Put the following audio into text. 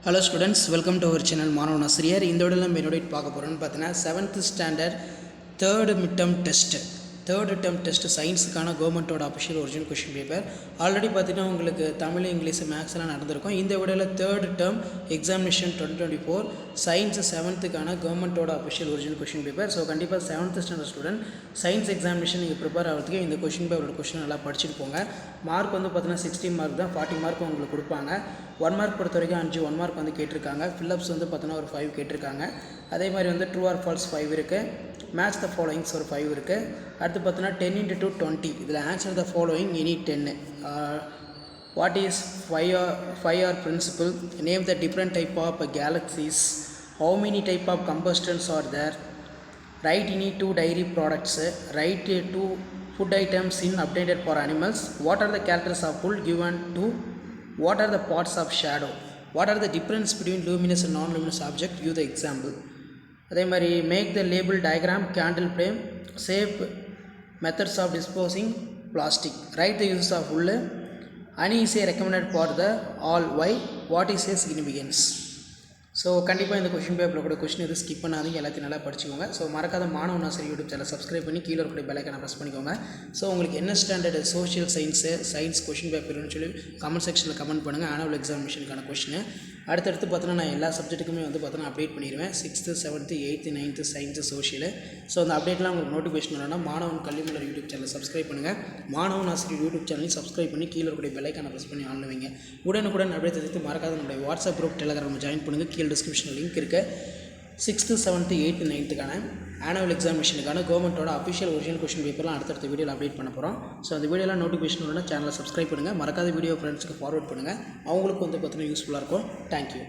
Hello students, welcome to our channel மாணவன் ஆசிரியர். இந்த வீடியோல நம்ம என்னோட பார்க்க போறோம்னு பார்த்தீங்கன்னா 7th standard 3rd midterm test. 3rd term test சயின்ஸுக்கான கவர்மெண்ட்டோட official original question paper. Already பார்த்தீங்கன்னா உங்களுக்கு தமிழ் இங்கிலீஷ் மேக்ஸ்லாம் நடந்திருக்கும். இந்த வீடியோவில் 3rd term examination 2024 science 7th கவர்மெண்ட்டோட official original question paper. So கண்டிப்பாக 7th standard student science examination நீங்கள் ப்ரிப்பேர் ஆகிறதுக்கு இந்த கொஷின் பேப்பரோட கொஷின் நல்லா படிச்சுட்டு போங்க. மார்க் வந்து பார்த்தீங்கன்னா 60 மார்க் தான், 40 மார்க் உங்களுக்கு கொடுப்பாங்க. 1 மார்க் பொறுத்த வரைக்கும் 5 1 மார்க் வந்து கேட்டிருக்காங்க. ஃபில்லப்ஸ் வந்து பார்த்தீங்கன்னா ஒரு 5 கேட்டிருக்காங்க. அதே மாதிரி வந்து ட்ரூ ஆர் ஃபால்ஸ் 5 இருக்குது. மேட்ச் த ஃபாலோயிங்ஸ் ஒரு 5 இருக்குது. அடுத்து பார்த்தீங்கன்னா 10 into 2 20. இதில் answer the following any 10. What is fire principle? Name the different type of galaxies. How many type of combustions are there? Write any 2 dairy products. Write 2 food items in updated for animals. What are the characters of full given to? What are the parts of shadow? What are the difference between luminous and non-luminous object? Use the example. அதே மாதிரி make the label diagram, candle flame, safe methods of disposing plastic. Write the uses of wool. Any is a recommended for the all. Why? What is a significance? So கண்டிப்பாக இந்த question பேப்பரில் கூட question எதுவும் skip பண்ணாதீங்க, எல்லாத்தையும் நல்லா படிச்சுக்கோங்க. So மறக்காத மாணவன் ஆசிரியர் யூடியூப் சேனல் சப்ஸ்கிரைப் பண்ணி கீழே இருக்கிற பெல் ஐக்கானை ப்ரெஸ் பண்ணிக்கோங்க. ஸோ உங்களுக்கு என்ன ஸ்டாண்டர்டு சோஷியல் சயின்ஸ் கொஷின் பேப்பர்னு சொல்லி கமெண்ட் செக்ஷனில் கமெண்ட் பண்ணுங்கள். ஆனுவல் எக்ஸாமினேஷனுக்கான கொஷின் அடுத்தடுத்து பார்த்தோன்னா நான் எல்லா சப்ஜெக்ட்டுக்குமே வந்து பார்த்தோன்னா அப்டேட் பண்ணிடுவேன். 6th 7th 8th 9th science social. So அந்த அப்டேட்லாம் உங்களுக்கு நோட்டிஃபிகேஷன் வரணும்னா மாணவன் கல்விமலர் யூடியூப் சேனல் சப்ஸ்கிரைப் பண்ணுங்கள். மாணவன் ஆசிரியர் யூடியூப் சேனலையும் சப்ஸ்கிரைப் பண்ணி கீழே இருக்கிற பெல் ஐக்கானை ப்ரெஸ் பண்ணி ஆன் வைங்க. உடனுக்குடன் அப்டேட் தெரிவித்து மறக்காத நம்மளுடைய வாட்ஸ்அப் குரூப் டெலகிராம் ஜாயின் பண்ணுங்கள். கீழே டிஸ்கிரிப்ஷனில் லிங்க் இருக்குது. 6th 7th 8th 9th annual எக்ஸாமினேஷனுக்கான கவர்மெண்ட்டோட அஃபிஷியல் ஒரிஜினல் கொஷின் பேப்பர்லாம் அடுத்தடுத்த வீடியோவில் அப்டேட் பண்ண போகிறோம். ஸோ அந்த வீடியோலாம் நோட்டிஃபிகேஷன் வரணும், சேனலை சப்ஸ்கிரைப் பண்ணுங்கள். மறக்காத வீடியோ ஃப்ரெண்ட்ஸுக்கு ஃபார்வர்ட் பண்ணுங்கள். அவங்களுக்கு வந்து பார்த்தீங்கன்னா யூஸ்ஃபுல்லாக இருக்கும். தேங்க்யூ.